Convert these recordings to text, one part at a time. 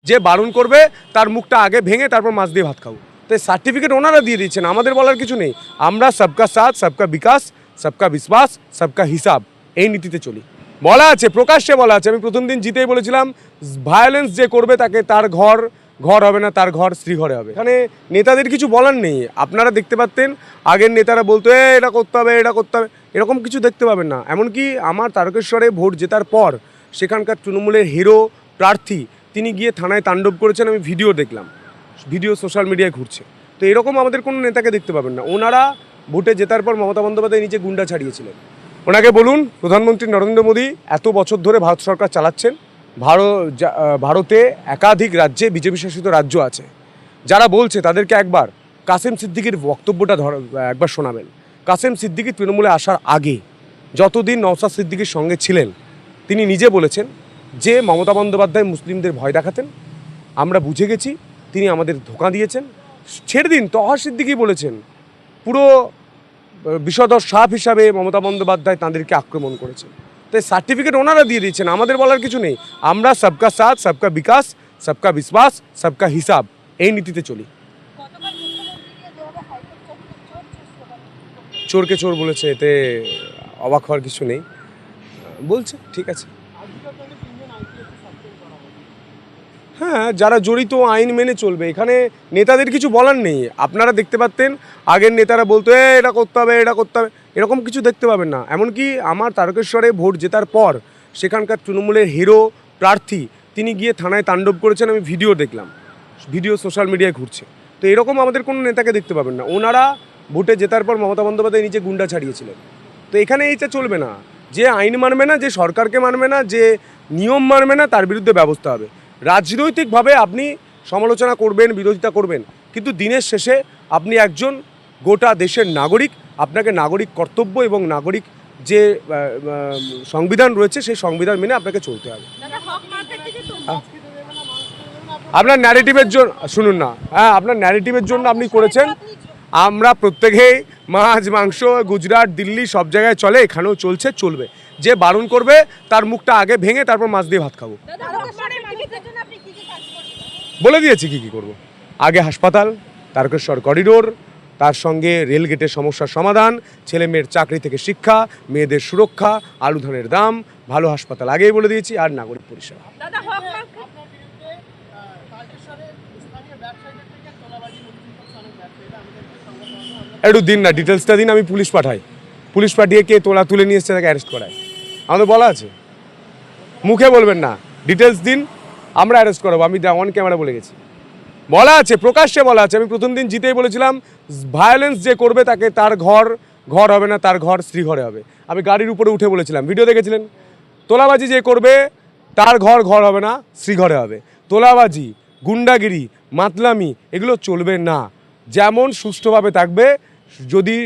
যে বারণ করবে তার মুখটা আগে ভেঙে তারপর মাছ দিয়ে ভাত খাবো। তো সার্টিফিকেট ওনারা দিয়ে দিচ্ছেন, আমাদের বলার কিছু নেই। আমরা সবকা সাথ, সবকা বিকাশ, সবকা বিশ্বাস, সবকা হিসাব, এই নীতিতে চলি। বলা আছে, প্রকাশ্যে বলা আছে। আমি প্রথম দিন জিতেই বলেছিলাম, ভায়োলেন্স যে করবে তাকে তার ঘর হবে না, তার ঘর স্ত্রী ঘরে হবে। এখানে নেতাদের কিছু বলার নেই। আপনারা দেখতে পাচ্ছেন আগের নেতারা বলতো এটা করতে হবে, এটা করতে হবে, এরকম কিছু দেখতে পাবেন না। এমনকি আমার তারকেশ্বরে ভোট জেতার পর সেখানকার তৃণমূলের হিরো প্রার্থী তিনি গিয়ে থানায় তাণ্ডব করেছেন, আমি ভিডিও দেখলাম, ভিডিও সোশ্যাল মিডিয়ায় ঘুরছে। তো এরকম আমাদের কোনো নেতাকে দেখতে পাবেন না। ওনারা ভোটে জেতার পর মমতা বন্দ্যোপাধ্যায় নিচে গুন্ডা ছাড়িয়েছিলেন। ওনাকে বলুন, প্রধানমন্ত্রী নরেন্দ্র মোদী এত বছর ধরে ভারত সরকার চালাচ্ছেন, ভারতে একাধিক রাজ্যে বিজেপি শাসিত রাজ্য আছে। যারা বলছে তাদেরকে একবার কাসেম সিদ্দিকির বক্তব্যটা একবার শোনাবেন। কাসেম সিদ্দিকি তৃণমূলে আসার আগে যতদিন নওশাদ সিদ্দিকির সঙ্গে ছিলেন, তিনি নিজে বলেছেন যে মমতা বন্দ্যোপাধ্যায় মুসলিমদের ভয় দেখাতেন, আমরা বুঝে গেছি তিনি আমাদের ধোঁকা দিয়েছেন। ছেড়ে দিন, তহা সিদ্দিকি বলেছেন পুরো বিষধর সাপ হিসাবে মমতা বন্দ্যোপাধ্যায় তাঁদেরকে আক্রমণ করেছেন। তাই সার্টিফিকেট ওনারা দিয়ে দিচ্ছেন, আমাদের বলার কিছু নেই। আমরা সবকা সাথ, সবকা বিকাশ, সবকা বিশ্বাস, সবকা হিসাব, এই নীতিতে চলি। চোরকে চোর বলেছে, এতে অবাক হওয়ার কিছু নেই। বলছে ঠিক আছে, হ্যাঁ, যারা জড়িত আইন মেনে চলবে। এখানে নেতাদের কিছু বলার নেই। আপনারা দেখতে পাচ্ছেন আগের নেতারা বলতো এটা করতে হবে, এটা করতে হবে, এরকম কিছু দেখতে পাবেন না। এমনকি আমার তারকেশ্বরে ভোট জেতার পর সেখানকার তৃণমূলের হিরো প্রার্থী তিনি গিয়ে থানায় তাণ্ডব করেছেন, আমি ভিডিও দেখলাম, ভিডিও সোশ্যাল মিডিয়ায় ঘুরছে। তো এরকম আমাদের কোনো নেতাকে দেখতে পাবেন না। ওনারা ভোটে জেতার পর মমতা বন্দ্যোপাধ্যায় নিচে গুন্ডা ছাড়িয়েছিলেন। তো এখানে এইটা চলবে না। যে আইন মানবে না, যে সরকারকে মানবে না, যে নিয়ম মানবে না, তার বিরুদ্ধে ব্যবস্থা হবে। রাজনৈতিকভাবে আপনি সমালোচনা করবেন, বিরোধিতা করবেন, কিন্তু দিনের শেষে আপনি একজন গোটা দেশের নাগরিক। আপনাকে নাগরিক কর্তব্য এবং নাগরিক যে সংবিধান রয়েছে সেই সংবিধান মেনে আপনাকে চলতে হবে। আপনার ন্যারেটিভের জন্য শুনুন না, হ্যাঁ, আপনার ন্যারেটিভের জন্য আপনি করেছেন। আমরা প্রত্যেকেই মাছ মাংস গুজরাট দিল্লি সব জায়গায় চলে, এখানেও চলছে, চলবে। যে বারণ করবে তার মুখটা আগে ভেঙে তারপর মাছ দিয়ে ভাত খাবো। বলে দিয়েছি কি করব। আগে হাসপাতাল, তারকেশ্বর করিডোর, তার সঙ্গে রেলগেটের সমস্যার সমাধান, ছেলে মেয়ের চাকরি থেকে শিক্ষা, মেয়েদের সুরক্ষা, আলু ধানের দাম, ভালো হাসপাতাল আগেই বলে দিয়েছি, আর নাগরিক পরিষেবা। একটু দিন না, ডিটেলসটা দিন, আমি পুলিশ পাঠাই। পুলিশ পাঠিয়ে কে তোলা তুলে নিয়ে এসছে তাকে অ্যারেস্ট করায়, আমাদের বলা আছে। মুখে বলবেন না, ডিটেলস দিন, আমরা অ্যারেস্ট করাবো। আমি অন ক্যামেরা বলে গেছি, বলা আছে, প্রকাশ্যে বলা আছে। আমি প্রথম দিন জিতেই বলেছিলাম, ভায়োলেন্স যে করবে তাকে তার ঘর হবে না, তার ঘর স্ত্রী ঘরে হবে। আমি গাড়ির উপরে উঠে বলেছিলাম, ভিডিও দেখেছিলেন। তোলাবাজি যে করবে তার ঘর হবে না, স্ত্রী ঘরে হবে। তোলাবাজি, গুন্ডাগিরি, মাতলামি এগুলো চলবে না। যেমন সুষ্ঠুভাবে থাকবে, যদি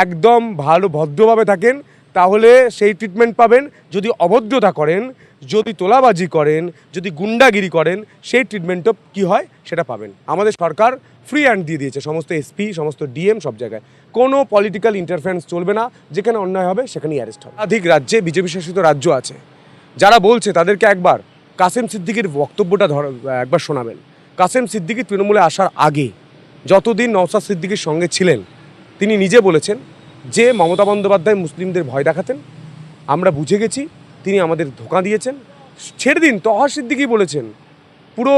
একদম ভালো ভদ্রভাবে থাকেন তাহলে সেই ট্রিটমেন্ট পাবেন। যদি অভদ্রতা করেন, যদি তোলাবাজি করেন, যদি গুন্ডাগিরি করেন, সেই ট্রিটমেন্টও কী হয় সেটা পাবেন। আমাদের সরকার ফ্রি হ্যান্ড দিয়ে দিয়েছে সমস্ত এসপি, সমস্ত ডিএম, সব জায়গায় কোনো পলিটিক্যাল ইন্টারফারেন্স চলবে না। যেখানে অন্যায় হবে সেখানেই অ্যারেস্ট হবে। একাধিক রাজ্যে বিজেপি শাসিত রাজ্য আছে। যারা বলছে তাদেরকে একবার কাসেম সিদ্দিকির বক্তব্যটা একবার শোনাবেন। কাসেম সিদ্দিকি তৃণমূলে আসার আগে যতদিন নওশাদ সিদ্দিকির সঙ্গে ছিলেন, তিনি নিজে বলেছেন যে মমতা বন্দ্যোপাধ্যায় মুসলিমদের ভয় দেখাতেন, আমরা বুঝে গেছি তিনি আমাদের ধোঁকা দিয়েছেন। ছেড়ে দিন, তহা সিদ্দিকি বলেছেন পুরো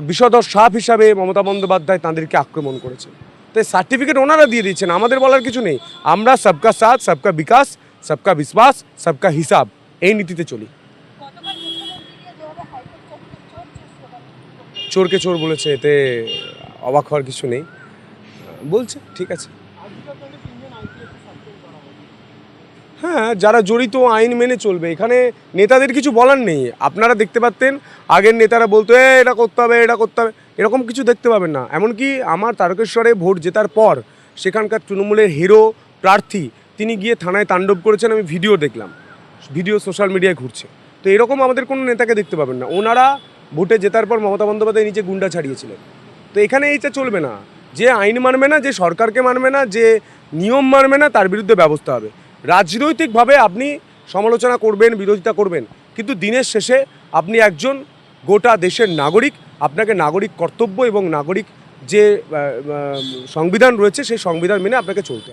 বিষধর সাপ হিসাবে মমতা বন্দ্যোপাধ্যায় তাঁদেরকে আক্রমণ করেছেন। তাই সার্টিফিকেট ওনারা দিয়ে দিচ্ছেন, আমাদের বলার কিছু নেই। আমরা সবকা সাথ, সবকা বিকাশ, সবকা বিশ্বাস, সবকা হিসাব, এই নীতিতে চলি। চোরকে চোর বলেছে, এতে অবাক হওয়ার কিছু নেই। বলছে ঠিক আছে, হ্যাঁ, যারা জড়িত আইন মেনে চলবে। এখানে নেতাদের কিছু বলার নেই। আপনারা দেখতে পাচ্ছেন আগের নেতারা বলতো এটা করতে হবে, এটা করতে হবে, এরকম কিছু দেখতে পাবেন না। এমনকি আমার তারকেশ্বরে ভোট জেতার পর সেখানকার তৃণমূলের হিরো প্রার্থী তিনি গিয়ে থানায় তাণ্ডব করেছেন, আমি ভিডিও দেখলাম, ভিডিও সোশ্যাল মিডিয়ায় ঘুরছে। তো এরকম আমাদের কোনো নেতাকে দেখতে পাবেন না। ওনারা ভোটে জেতার পর মমতা বন্দ্যোপাধ্যায় নিচে গুন্ডা ছাড়িয়েছিলেন। তো এখানে এইটা চলবে না। যে আইন মানবে না, যে সরকারকে মানবে না, যে নিয়ম মানবে না, তার বিরুদ্ধে ব্যবস্থা হবে। রাজনৈতিকভাবে আপনি সমালোচনা করবেন, বিরোধিতা করবেন, কিন্তু দিনের শেষে আপনি একজন গোটা দেশের নাগরিক, আপনাকে নাগরিক কর্তব্য এবং নাগরিক যে সংবিধান রয়েছে সেই সংবিধান মেনে আপনাকে চলতে হবে।